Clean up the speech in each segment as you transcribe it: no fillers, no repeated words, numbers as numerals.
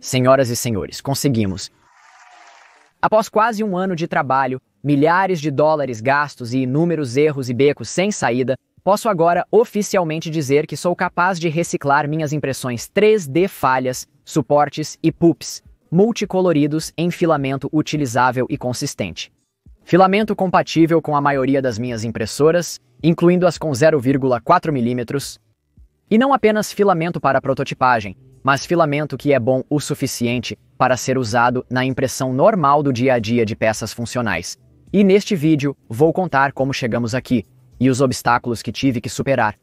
Senhoras e senhores, conseguimos. Após quase um ano de trabalho, milhares de dólares gastos e inúmeros erros e becos sem saída, posso agora oficialmente dizer que sou capaz de reciclar minhas impressões 3D falhas, suportes e PUPs, multicoloridos em filamento utilizável e consistente. Filamento compatível com a maioria das minhas impressoras, incluindo as com 0,4 mm. E não apenas filamento para prototipagem, mas filamento que é bom o suficiente para ser usado na impressão normal do dia a dia de peças funcionais. E neste vídeo vou contar como chegamos aqui e os obstáculos que tive que superar.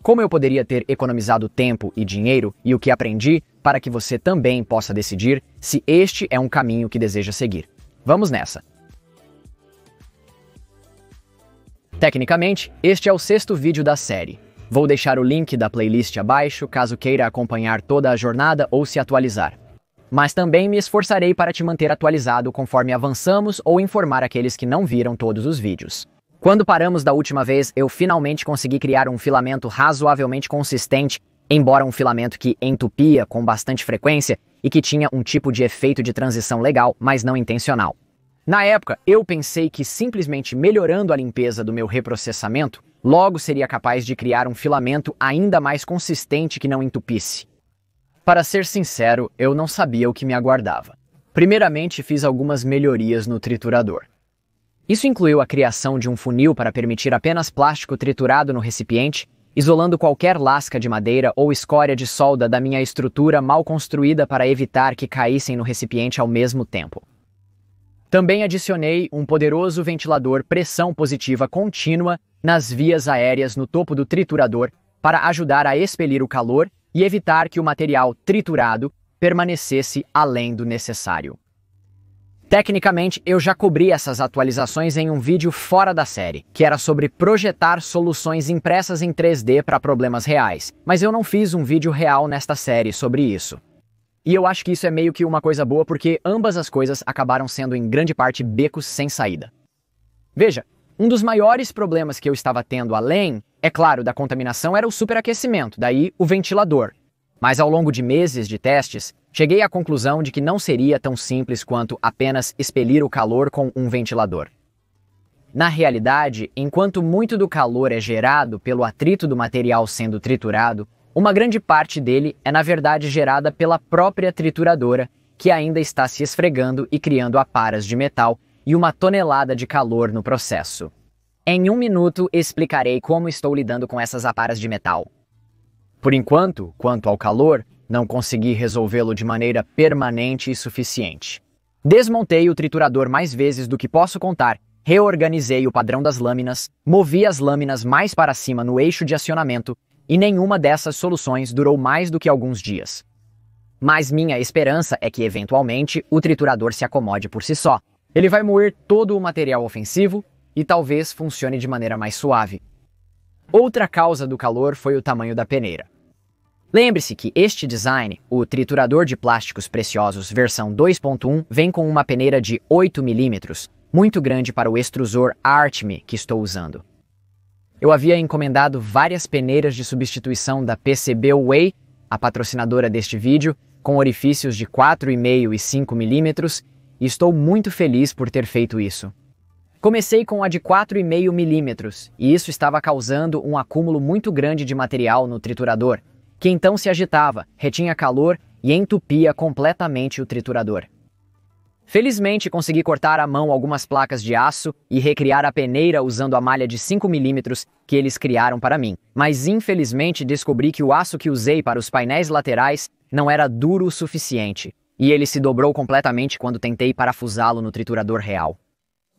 Como eu poderia ter economizado tempo e dinheiro e o que aprendi para que você também possa decidir se este é um caminho que deseja seguir. Vamos nessa! Tecnicamente, este é o 6º vídeo da série. Vou deixar o link da playlist abaixo caso queira acompanhar toda a jornada ou se atualizar. Mas também me esforçarei para te manter atualizado conforme avançamos ou informar aqueles que não viram todos os vídeos. Quando paramos da última vez, eu finalmente consegui criar um filamento razoavelmente consistente, embora um filamento que entupia com bastante frequência e que tinha um tipo de efeito de transição legal, mas não intencional. Na época, eu pensei que simplesmente melhorando a limpeza do meu reprocessamento, logo seria capaz de criar um filamento ainda mais consistente que não entupisse. Para ser sincero, eu não sabia o que me aguardava. Primeiramente, fiz algumas melhorias no triturador. Isso incluiu a criação de um funil para permitir apenas plástico triturado no recipiente, isolando qualquer lasca de madeira ou escória de solda da minha estrutura mal construída para evitar que caíssem no recipiente ao mesmo tempo. Também adicionei um poderoso ventilador pressão positiva contínua nas vias aéreas no topo do triturador para ajudar a expelir o calor e evitar que o material triturado permanecesse além do necessário. Tecnicamente, eu já cobri essas atualizações em um vídeo fora da série, que era sobre projetar soluções impressas em 3D para problemas reais, mas eu não fiz um vídeo real nesta série sobre isso. E eu acho que isso é meio que uma coisa boa porque ambas as coisas acabaram sendo em grande parte becos sem saída. Veja, um dos maiores problemas que eu estava tendo além, é claro, da contaminação era o superaquecimento, daí o ventilador. Mas ao longo de meses de testes, cheguei à conclusão de que não seria tão simples quanto apenas expelir o calor com um ventilador. Na realidade, enquanto muito do calor é gerado pelo atrito do material sendo triturado, uma grande parte dele é na verdade gerada pela própria trituradora, que ainda está se esfregando e criando aparas de metal e uma tonelada de calor no processo. Em 1 minuto explicarei como estou lidando com essas aparas de metal. Por enquanto, quanto ao calor, não consegui resolvê-lo de maneira permanente e suficiente. Desmontei o triturador mais vezes do que posso contar, reorganizei o padrão das lâminas, movi as lâminas mais para cima no eixo de acionamento, e nenhuma dessas soluções durou mais do que alguns dias. Mas minha esperança é que, eventualmente, o triturador se acomode por si só. Ele vai moer todo o material ofensivo e talvez funcione de maneira mais suave. Outra causa do calor foi o tamanho da peneira. Lembre-se que este design, o triturador de plásticos preciosos versão 2.1, vem com uma peneira de 8 mm, muito grande para o extrusor Artme que estou usando. Eu havia encomendado várias peneiras de substituição da PCBWay, a patrocinadora deste vídeo, com orifícios de 4,5 e 5 mm, e estou muito feliz por ter feito isso. Comecei com a de 4,5 mm, e isso estava causando um acúmulo muito grande de material no triturador, que então se agitava, retinha calor e entupia completamente o triturador. Felizmente, consegui cortar à mão algumas placas de aço e recriar a peneira usando a malha de 5 mm que eles criaram para mim. Mas, infelizmente, descobri que o aço que usei para os painéis laterais não era duro o suficiente, e ele se dobrou completamente quando tentei parafusá-lo no triturador real.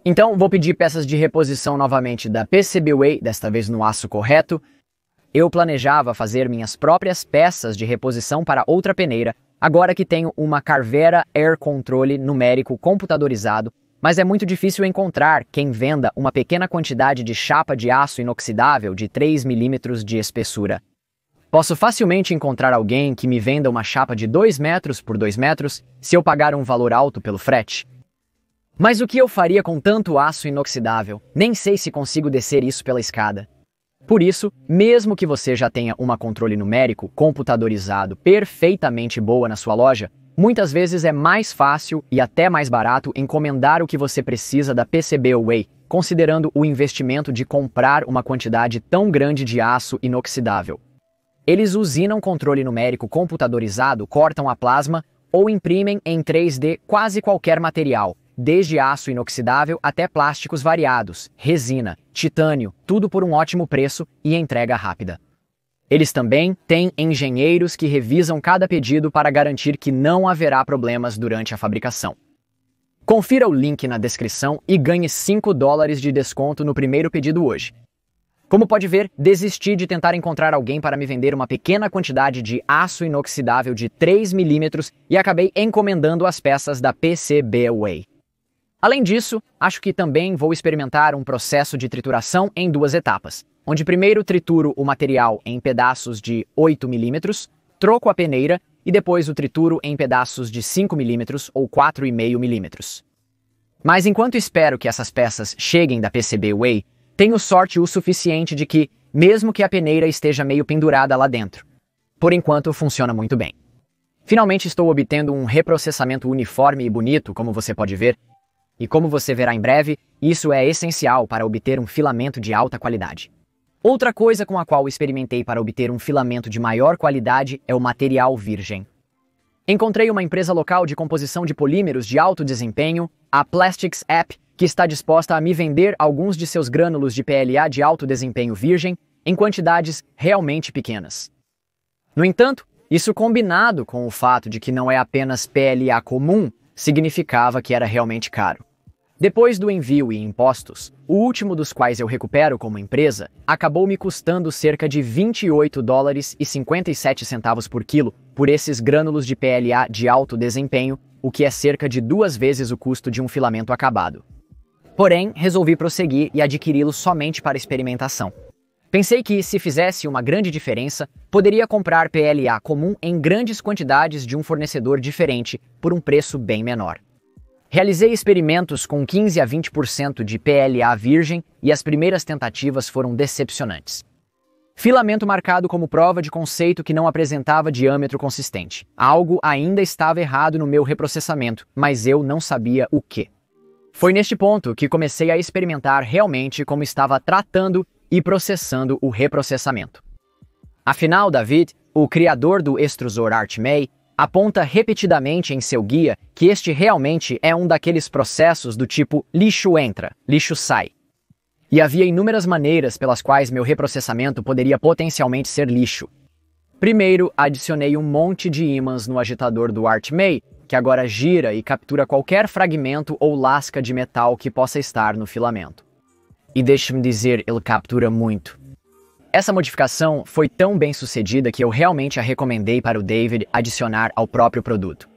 Então, vou pedir peças de reposição novamente da PCBWay, desta vez no aço correto. Eu planejava fazer minhas próprias peças de reposição para outra peneira, agora que tenho uma Carvera Air Control numérico computadorizado, mas é muito difícil encontrar quem venda uma pequena quantidade de chapa de aço inoxidável de 3 mm de espessura. Posso facilmente encontrar alguém que me venda uma chapa de 2 metros por 2 metros se eu pagar um valor alto pelo frete. Mas o que eu faria com tanto aço inoxidável? Nem sei se consigo descer isso pela escada. Por isso, mesmo que você já tenha uma controle numérico computadorizado perfeitamente boa na sua loja, muitas vezes é mais fácil e até mais barato encomendar o que você precisa da PCBWay, considerando o investimento de comprar uma quantidade tão grande de aço inoxidável. Eles usinam controle numérico computadorizado, cortam a plasma ou imprimem em 3D quase qualquer material, desde aço inoxidável até plásticos variados, resina, titânio, tudo por um ótimo preço e entrega rápida. Eles também têm engenheiros que revisam cada pedido para garantir que não haverá problemas durante a fabricação. Confira o link na descrição e ganhe $5 de desconto no primeiro pedido hoje. Como pode ver, desisti de tentar encontrar alguém para me vender uma pequena quantidade de aço inoxidável de 3 mm e acabei encomendando as peças da PCBWay. Além disso, acho que também vou experimentar um processo de trituração em 2 etapas, onde primeiro trituro o material em pedaços de 8 mm, troco a peneira e depois o trituro em pedaços de 5 mm ou 4,5 mm. Mas enquanto espero que essas peças cheguem da PCBWay, tenho sorte o suficiente de que, mesmo que a peneira esteja meio pendurada lá dentro, por enquanto funciona muito bem. Finalmente estou obtendo um reprocessamento uniforme e bonito, como você pode ver, e como você verá em breve, isso é essencial para obter um filamento de alta qualidade. Outra coisa com a qual experimentei para obter um filamento de maior qualidade é o material virgem. Encontrei uma empresa local de composição de polímeros de alto desempenho, a Plastics App, que está disposta a me vender alguns de seus grânulos de PLA de alto desempenho virgem em quantidades realmente pequenas. No entanto, isso combinado com o fato de que não é apenas PLA comum, significava que era realmente caro. Depois do envio e impostos, o último dos quais eu recupero como empresa, acabou me custando cerca de $28,57 por quilo por esses grânulos de PLA de alto desempenho, o que é cerca de 2 vezes o custo de um filamento acabado. Porém, resolvi prosseguir e adquiri-lo somente para experimentação. Pensei que, se fizesse uma grande diferença, poderia comprar PLA comum em grandes quantidades de um fornecedor diferente por um preço bem menor. Realizei experimentos com 15 a 20% de PLA virgem e as primeiras tentativas foram decepcionantes. Filamento marcado como prova de conceito que não apresentava diâmetro consistente. Algo ainda estava errado no meu reprocessamento, mas eu não sabia o que. Foi neste ponto que comecei a experimentar realmente como estava tratando e processando o reprocessamento. Afinal, David, o criador do extrusor ArchMay, aponta repetidamente em seu guia que este realmente é um daqueles processos do tipo lixo entra, lixo sai. E havia inúmeras maneiras pelas quais meu reprocessamento poderia potencialmente ser lixo. Primeiro, adicionei um monte de ímãs no agitador do ArchMay, que agora gira e captura qualquer fragmento ou lasca de metal que possa estar no filamento. E deixe-me dizer, ele captura muito. Essa modificação foi tão bem sucedida que eu realmente a recomendei para o David adicionar ao próprio produto.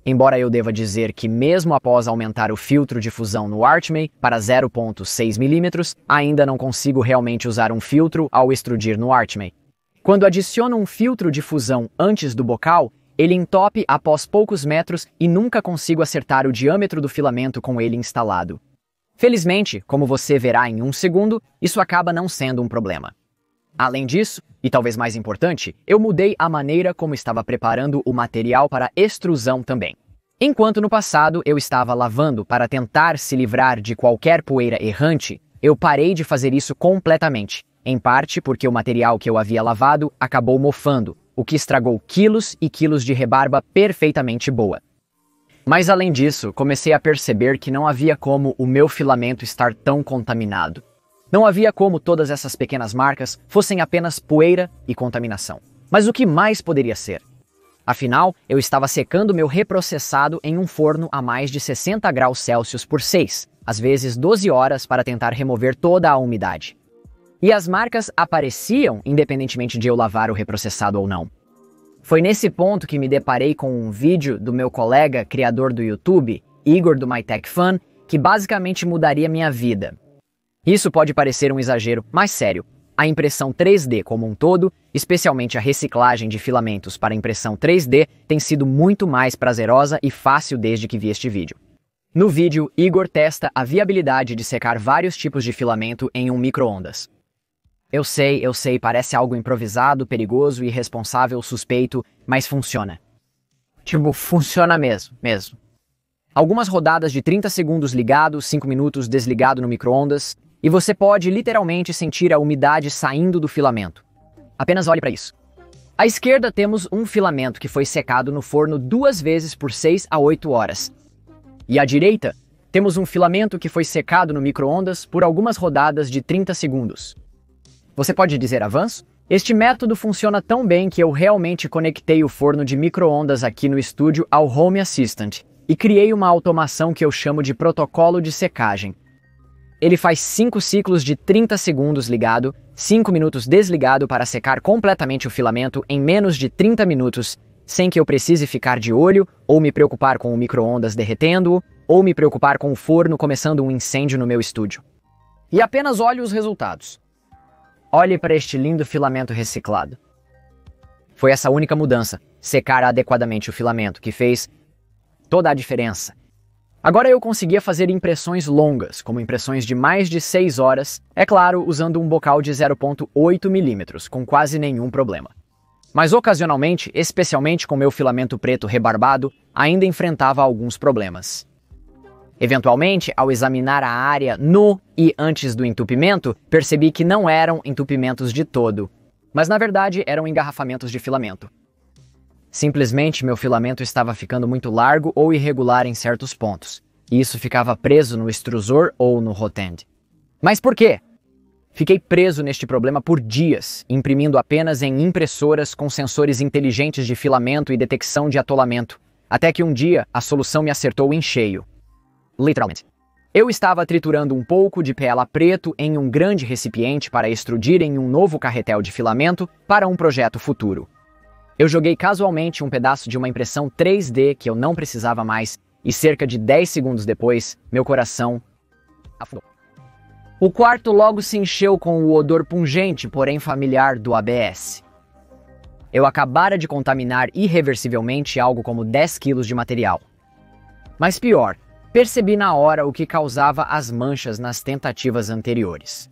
Embora eu deva dizer que mesmo após aumentar o filtro de fusão no ArchMay para 0,6 mm, ainda não consigo realmente usar um filtro ao extrudir no ArchMay. Quando adiciono um filtro de fusão antes do bocal, ele entope após poucos metros e nunca consigo acertar o diâmetro do filamento com ele instalado. Felizmente, como você verá em um segundo, isso acaba não sendo um problema. Além disso, e talvez mais importante, eu mudei a maneira como estava preparando o material para extrusão também. Enquanto no passado eu estava lavando para tentar se livrar de qualquer poeira errante, eu parei de fazer isso completamente, em parte porque o material que eu havia lavado acabou mofando, o que estragou quilos e quilos de rebarba perfeitamente boa. Mas além disso, comecei a perceber que não havia como o meu filamento estar tão contaminado. Não havia como todas essas pequenas marcas fossem apenas poeira e contaminação. Mas o que mais poderia ser? Afinal, eu estava secando meu reprocessado em um forno a mais de 60 graus Celsius por 6, às vezes 12 horas para tentar remover toda a umidade. E as marcas apareciam independentemente de eu lavar o reprocessado ou não. Foi nesse ponto que me deparei com um vídeo do meu colega criador do YouTube, Igor do MyTechFun, que basicamente mudaria minha vida. Isso pode parecer um exagero, mas sério, a impressão 3D como um todo, especialmente a reciclagem de filamentos para impressão 3D, tem sido muito mais prazerosa e fácil desde que vi este vídeo. No vídeo, Igor testa a viabilidade de secar vários tipos de filamento em um micro-ondas. Eu sei, parece algo improvisado, perigoso, irresponsável, suspeito, mas funciona. Tipo, funciona mesmo. Algumas rodadas de 30 segundos ligado, 5 minutos desligado no micro-ondas, e você pode literalmente sentir a umidade saindo do filamento. Apenas olhe para isso. À esquerda temos um filamento que foi secado no forno 2 vezes por 6 a 8 horas. E à direita, temos um filamento que foi secado no micro-ondas por algumas rodadas de 30 segundos. Você pode dizer avanço? Este método funciona tão bem que eu realmente conectei o forno de micro-ondas aqui no estúdio ao Home Assistant e criei uma automação que eu chamo de protocolo de secagem. Ele faz 5 ciclos de 30 segundos ligado, 5 minutos desligado para secar completamente o filamento em menos de 30 minutos, sem que eu precise ficar de olho ou me preocupar com o micro-ondas derretendo-o, ou me preocupar com o forno começando um incêndio no meu estúdio. E apenas olhe os resultados. Olhe para este lindo filamento reciclado. Foi essa única mudança, secar adequadamente o filamento, que fez toda a diferença. Agora eu conseguia fazer impressões longas, como impressões de mais de 6 horas, é claro, usando um bocal de 0,8 mm, com quase nenhum problema. Mas ocasionalmente, especialmente com meu filamento preto rebarbado, ainda enfrentava alguns problemas. Eventualmente, ao examinar a área no e antes do entupimento, percebi que não eram entupimentos de todo, mas na verdade eram engarrafamentos de filamento. Simplesmente meu filamento estava ficando muito largo ou irregular em certos pontos, e isso ficava preso no extrusor ou no hot end. Mas por quê? Fiquei preso neste problema por dias, imprimindo apenas em impressoras com sensores inteligentes de filamento e detecção de atolamento, até que um dia a solução me acertou em cheio. Literalmente. Eu estava triturando um pouco de PLA preto em um grande recipiente para extrudir em um novo carretel de filamento para um projeto futuro. Eu joguei casualmente um pedaço de uma impressão 3D que eu não precisava mais e cerca de 10 segundos depois, meu coração afundou. O quarto logo se encheu com o odor pungente, porém familiar do ABS. Eu acabara de contaminar irreversivelmente algo como 10 quilos de material. Mas pior, percebi na hora o que causava as manchas nas tentativas anteriores.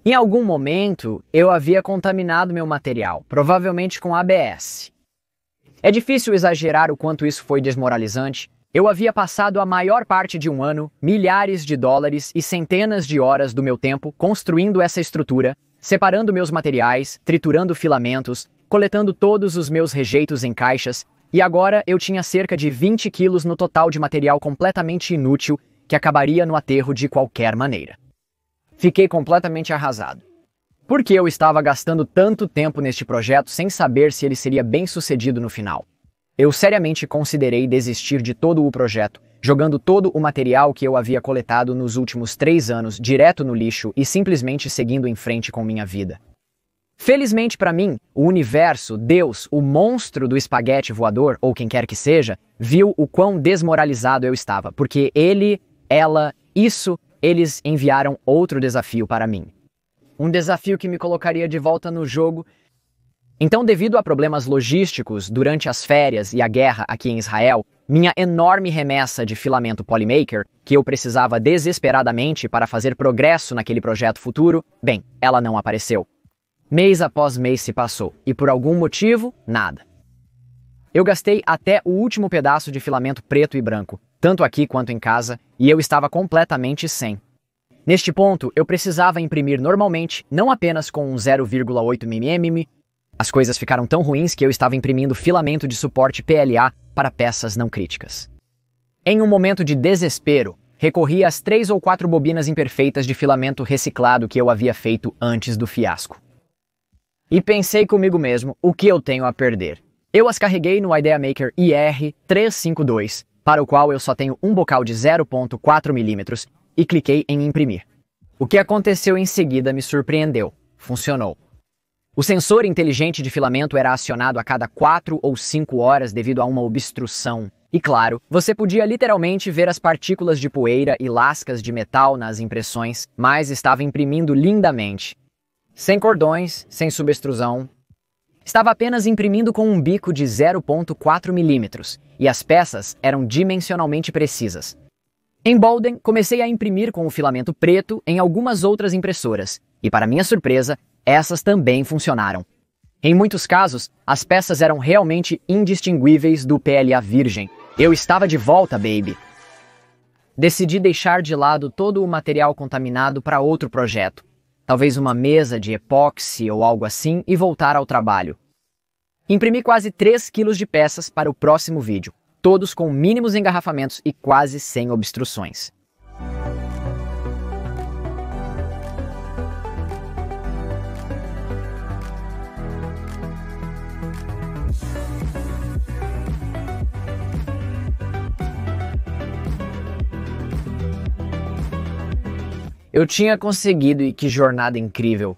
Em algum momento, eu havia contaminado meu material, provavelmente com ABS. É difícil exagerar o quanto isso foi desmoralizante. Eu havia passado a maior parte de um ano, milhares de dólares e centenas de horas do meu tempo construindo essa estrutura, separando meus materiais, triturando filamentos, coletando todos os meus rejeitos em caixas, e agora eu tinha cerca de 20 quilos no total de material completamente inútil que acabaria no aterro de qualquer maneira. Fiquei completamente arrasado. Por que eu estava gastando tanto tempo neste projeto sem saber se ele seria bem sucedido no final? Eu seriamente considerei desistir de todo o projeto, jogando todo o material que eu havia coletado nos últimos 3 anos direto no lixo e simplesmente seguindo em frente com minha vida. Felizmente para mim, o universo, Deus, o monstro do espaguete voador, ou quem quer que seja, viu o quão desmoralizado eu estava, porque eles enviaram outro desafio para mim. Um desafio que me colocaria de volta no jogo. Então, devido a problemas logísticos durante as férias e a guerra aqui em Israel, minha enorme remessa de filamento Polymaker, que eu precisava desesperadamente para fazer progresso naquele projeto futuro, bem, ela não apareceu. Mês após mês se passou, e por algum motivo, nada. Eu gastei até o último pedaço de filamento preto e branco, tanto aqui quanto em casa, e eu estava completamente sem. Neste ponto, eu precisava imprimir normalmente, não apenas com um 0,8 mm. As coisas ficaram tão ruins que eu estava imprimindo filamento de suporte PLA para peças não críticas. Em um momento de desespero, recorri às 3 ou 4 bobinas imperfeitas de filamento reciclado que eu havia feito antes do fiasco. E pensei comigo mesmo, o que eu tenho a perder? Eu as carreguei no IdeaMaker IR352, para o qual eu só tenho um bocal de 0,4 mm, e cliquei em imprimir. O que aconteceu em seguida me surpreendeu. Funcionou. O sensor inteligente de filamento era acionado a cada 4 ou 5 horas devido a uma obstrução. E claro, você podia literalmente ver as partículas de poeira e lascas de metal nas impressões, mas estava imprimindo lindamente. Sem cordões, sem subextrusão. Estava apenas imprimindo com um bico de 0,4 mm, e as peças eram dimensionalmente precisas. Em Bolden, comecei a imprimir com o filamento preto em algumas outras impressoras, E para minha surpresa, essas também funcionaram. Em muitos casos, as peças eram realmente indistinguíveis do PLA virgem. Eu estava de volta, baby! Decidi deixar de lado todo o material contaminado para outro projeto. Talvez uma mesa de epóxi ou algo assim e voltar ao trabalho. Imprimi quase 3 quilos de peças para o próximo vídeo, todos com mínimos engarrafamentos e quase sem obstruções. Eu tinha conseguido e que jornada incrível.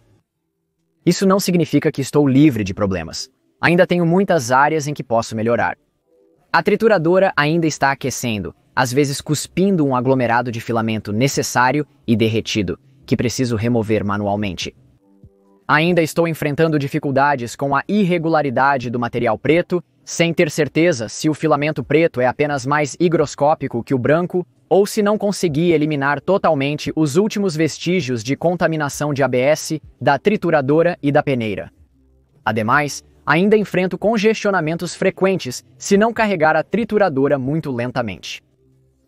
Isso não significa que estou livre de problemas. Ainda tenho muitas áreas em que posso melhorar. A trituradora ainda está aquecendo, às vezes cuspindo um aglomerado de filamento necessário e derretido, que preciso remover manualmente. Ainda estou enfrentando dificuldades com a irregularidade do material preto, sem ter certeza se o filamento preto é apenas mais higroscópico que o branco ou se não consegui eliminar totalmente os últimos vestígios de contaminação de ABS da trituradora e da peneira. Ademais, ainda enfrento congestionamentos frequentes se não carregar a trituradora muito lentamente.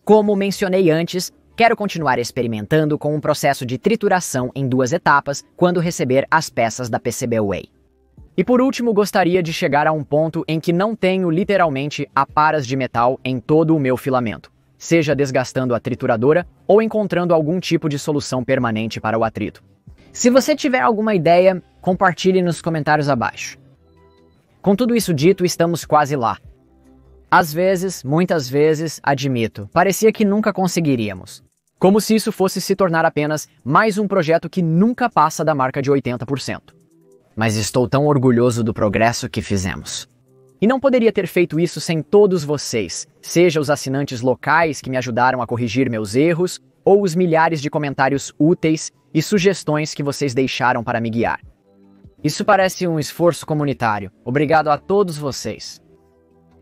Como mencionei antes, quero continuar experimentando com um processo de trituração em 2 etapas quando receber as peças da PCBWay. E por último, gostaria de chegar a um ponto em que não tenho literalmente aparas de metal em todo o meu filamento, seja desgastando a trituradora ou encontrando algum tipo de solução permanente para o atrito. Se você tiver alguma ideia, compartilhe nos comentários abaixo. Com tudo isso dito, estamos quase lá. Às vezes, muitas vezes, admito, parecia que nunca conseguiríamos. Como se isso fosse se tornar apenas mais um projeto que nunca passa da marca de 80%. Mas estou tão orgulhoso do progresso que fizemos. E não poderia ter feito isso sem todos vocês, seja os assinantes locais que me ajudaram a corrigir meus erros, ou os milhares de comentários úteis e sugestões que vocês deixaram para me guiar. Isso parece um esforço comunitário. Obrigado a todos vocês.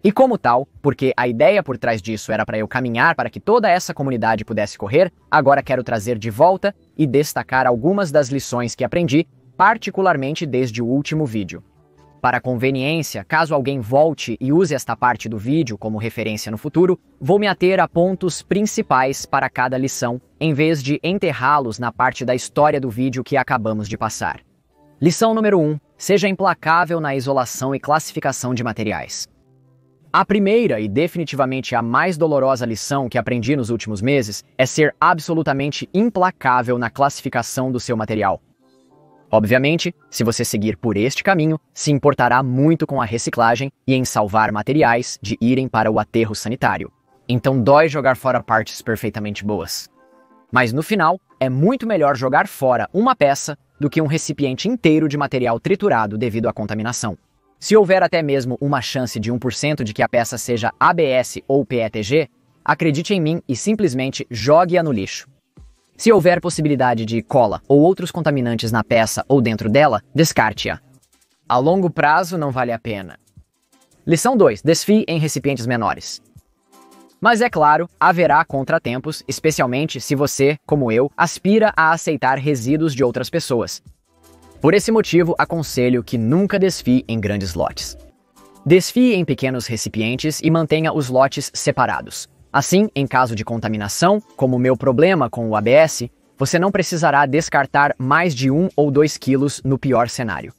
E como tal, porque a ideia por trás disso era para eu caminhar para que toda essa comunidade pudesse correr, agora quero trazer de volta e destacar algumas das lições que aprendi, particularmente desde o último vídeo. Para conveniência, caso alguém volte e use esta parte do vídeo como referência no futuro, vou me ater a pontos principais para cada lição, em vez de enterrá-los na parte da história do vídeo que acabamos de passar. Lição número 1. Seja implacável na isolação e classificação de materiais. A primeira e definitivamente a mais dolorosa lição que aprendi nos últimos meses é ser absolutamente implacável na classificação do seu material. Obviamente, se você seguir por este caminho, se importará muito com a reciclagem e em salvar materiais de irem para o aterro sanitário. Então dói jogar fora partes perfeitamente boas. Mas no final, é muito melhor jogar fora uma peça do que um recipiente inteiro de material triturado devido à contaminação. Se houver até mesmo uma chance de 1% de que a peça seja ABS ou PETG, acredite em mim e simplesmente jogue-a no lixo. Se houver possibilidade de cola ou outros contaminantes na peça ou dentro dela, descarte-a. A longo prazo não vale a pena. Lição 2. Desfie em recipientes menores. Mas é claro, haverá contratempos, especialmente se você, como eu, aspira a aceitar resíduos de outras pessoas. Por esse motivo, aconselho que nunca desfie em grandes lotes. Desfie em pequenos recipientes e mantenha os lotes separados. Assim, em caso de contaminação, como o meu problema com o ABS, você não precisará descartar mais de 1 ou 2 quilos no pior cenário.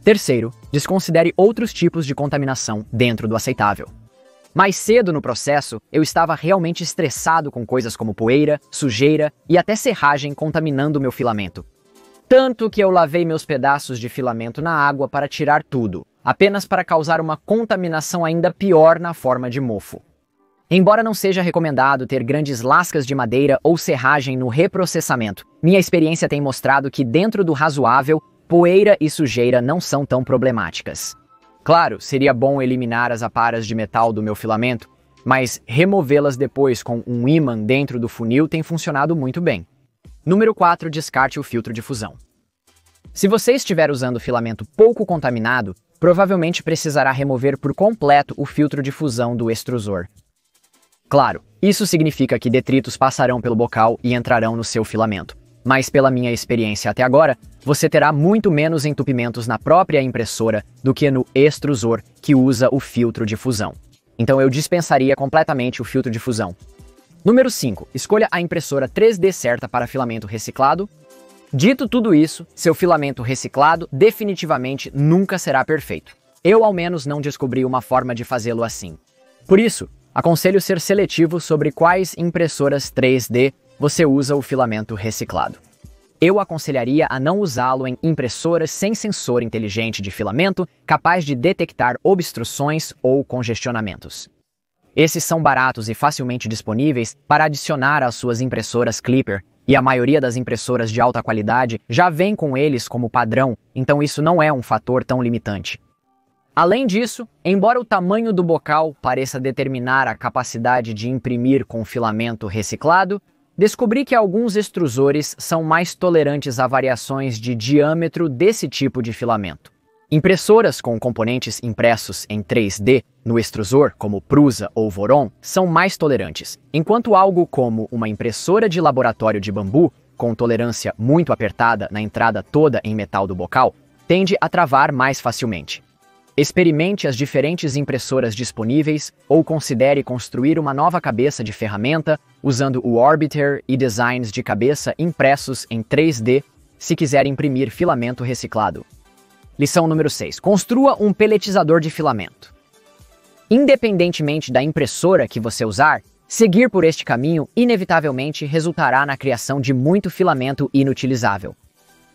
Terceiro, desconsidere outros tipos de contaminação dentro do aceitável. Mais cedo no processo, eu estava realmente estressado com coisas como poeira, sujeira e até serragem contaminando meu filamento. Tanto que eu lavei meus pedaços de filamento na água para tirar tudo, apenas para causar uma contaminação ainda pior na forma de mofo. Embora não seja recomendado ter grandes lascas de madeira ou serragem no reprocessamento, minha experiência tem mostrado que dentro do razoável, poeira e sujeira não são tão problemáticas. Claro, seria bom eliminar as aparas de metal do meu filamento, mas removê-las depois com um ímã dentro do funil tem funcionado muito bem. Número 4. Descarte o filtro de fusão. Se você estiver usando filamento pouco contaminado, provavelmente precisará remover por completo o filtro de fusão do extrusor. Claro, isso significa que detritos passarão pelo bocal e entrarão no seu filamento. Mas pela minha experiência até agora, você terá muito menos entupimentos na própria impressora do que no extrusor que usa o filtro de fusão. Então eu dispensaria completamente o filtro de fusão. Número 5. Escolha a impressora 3D certa para filamento reciclado. Dito tudo isso, seu filamento reciclado definitivamente nunca será perfeito. Eu ao menos não descobri uma forma de fazê-lo assim. Por isso, aconselho ser seletivo sobre quais impressoras 3D você usa o filamento reciclado. Eu aconselharia a não usá-lo em impressoras sem sensor inteligente de filamento capaz de detectar obstruções ou congestionamentos. Esses são baratos e facilmente disponíveis para adicionar às suas impressoras Clipper, e a maioria das impressoras de alta qualidade já vem com eles como padrão, então isso não é um fator tão limitante. Além disso, embora o tamanho do bocal pareça determinar a capacidade de imprimir com filamento reciclado, descobri que alguns extrusores são mais tolerantes a variações de diâmetro desse tipo de filamento. Impressoras com componentes impressos em 3D no extrusor, como Prusa ou Voron, são mais tolerantes, enquanto algo como uma impressora de laboratório de bambu, com tolerância muito apertada na entrada toda em metal do bocal, tende a travar mais facilmente. Experimente as diferentes impressoras disponíveis ou considere construir uma nova cabeça de ferramenta usando o Orbiter e designs de cabeça impressos em 3D se quiser imprimir filamento reciclado. Lição número 6. Construa um peletizador de filamento. Independentemente da impressora que você usar, seguir por este caminho inevitavelmente resultará na criação de muito filamento inutilizável.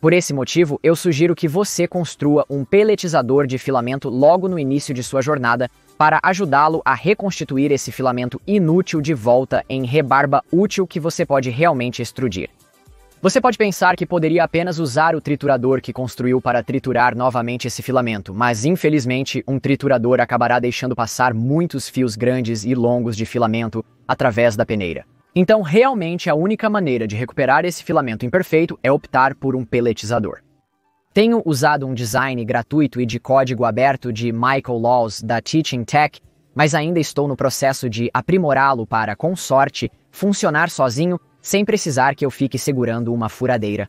Por esse motivo, eu sugiro que você construa um peletizador de filamento logo no início de sua jornada para ajudá-lo a reconstituir esse filamento inútil de volta em rebarba útil que você pode realmente extrudir. Você pode pensar que poderia apenas usar o triturador que construiu para triturar novamente esse filamento, mas infelizmente um triturador acabará deixando passar muitos fios grandes e longos de filamento através da peneira. Então, realmente, a única maneira de recuperar esse filamento imperfeito é optar por um peletizador. Tenho usado um design gratuito e de código aberto de Michael Laws da Teaching Tech, mas ainda estou no processo de aprimorá-lo para, com sorte, funcionar sozinho sem precisar que eu fique segurando uma furadeira.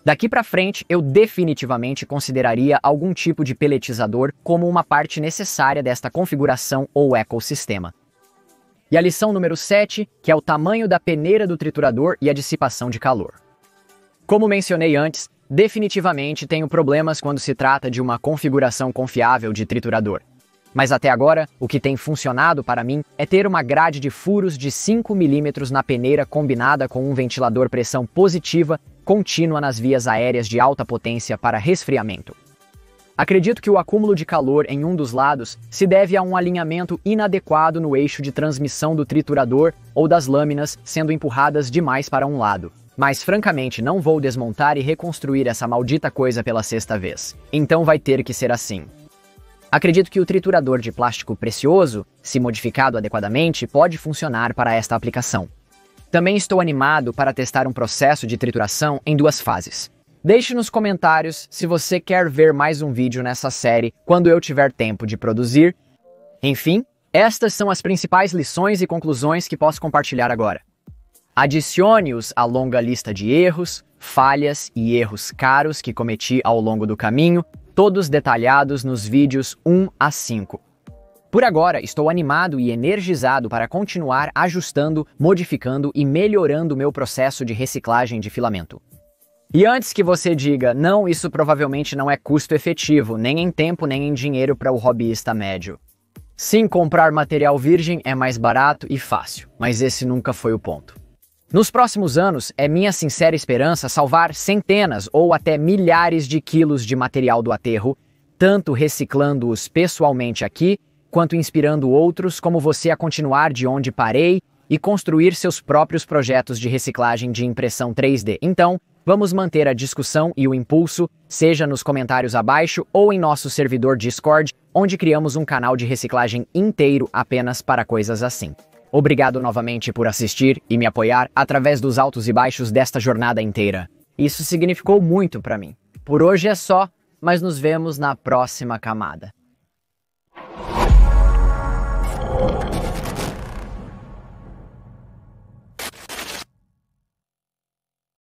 Daqui para frente, eu definitivamente consideraria algum tipo de peletizador como uma parte necessária desta configuração ou ecossistema. E a lição número 7, que é o tamanho da peneira do triturador e a dissipação de calor. Como mencionei antes, definitivamente tenho problemas quando se trata de uma configuração confiável de triturador. Mas até agora, o que tem funcionado para mim é ter uma grade de furos de 5 mm na peneira combinada com um ventilador pressão positiva contínua nas vias aéreas de alta potência para resfriamento. Acredito que o acúmulo de calor em um dos lados se deve a um alinhamento inadequado no eixo de transmissão do triturador ou das lâminas sendo empurradas demais para um lado. Mas francamente não vou desmontar e reconstruir essa maldita coisa pela 6ª vez. Então vai ter que ser assim. Acredito que o triturador de plástico precioso, se modificado adequadamente, pode funcionar para esta aplicação. Também estou animado para testar um processo de trituração em 2 fases. Deixe nos comentários se você quer ver mais um vídeo nessa série quando eu tiver tempo de produzir. Enfim, estas são as principais lições e conclusões que posso compartilhar agora. Adicione-os à longa lista de erros, falhas e erros caros que cometi ao longo do caminho, todos detalhados nos vídeos 1 a 5. Por agora, estou animado e energizado para continuar ajustando, modificando e melhorando meu processo de reciclagem de filamento. E antes que você diga, não, isso provavelmente não é custo efetivo, nem em tempo nem em dinheiro para o hobbyista médio. Sim, comprar material virgem é mais barato e fácil, mas esse nunca foi o ponto. Nos próximos anos, é minha sincera esperança salvar centenas ou até milhares de quilos de material do aterro, tanto reciclando-os pessoalmente aqui, quanto inspirando outros como você a continuar de onde parei e construir seus próprios projetos de reciclagem de impressão 3D. Então, vamos manter a discussão e o impulso, seja nos comentários abaixo ou em nosso servidor Discord, onde criamos um canal de reciclagem inteiro apenas para coisas assim. Obrigado novamente por assistir e me apoiar através dos altos e baixos desta jornada inteira. Isso significou muito para mim. Por hoje é só, mas nos vemos na próxima camada.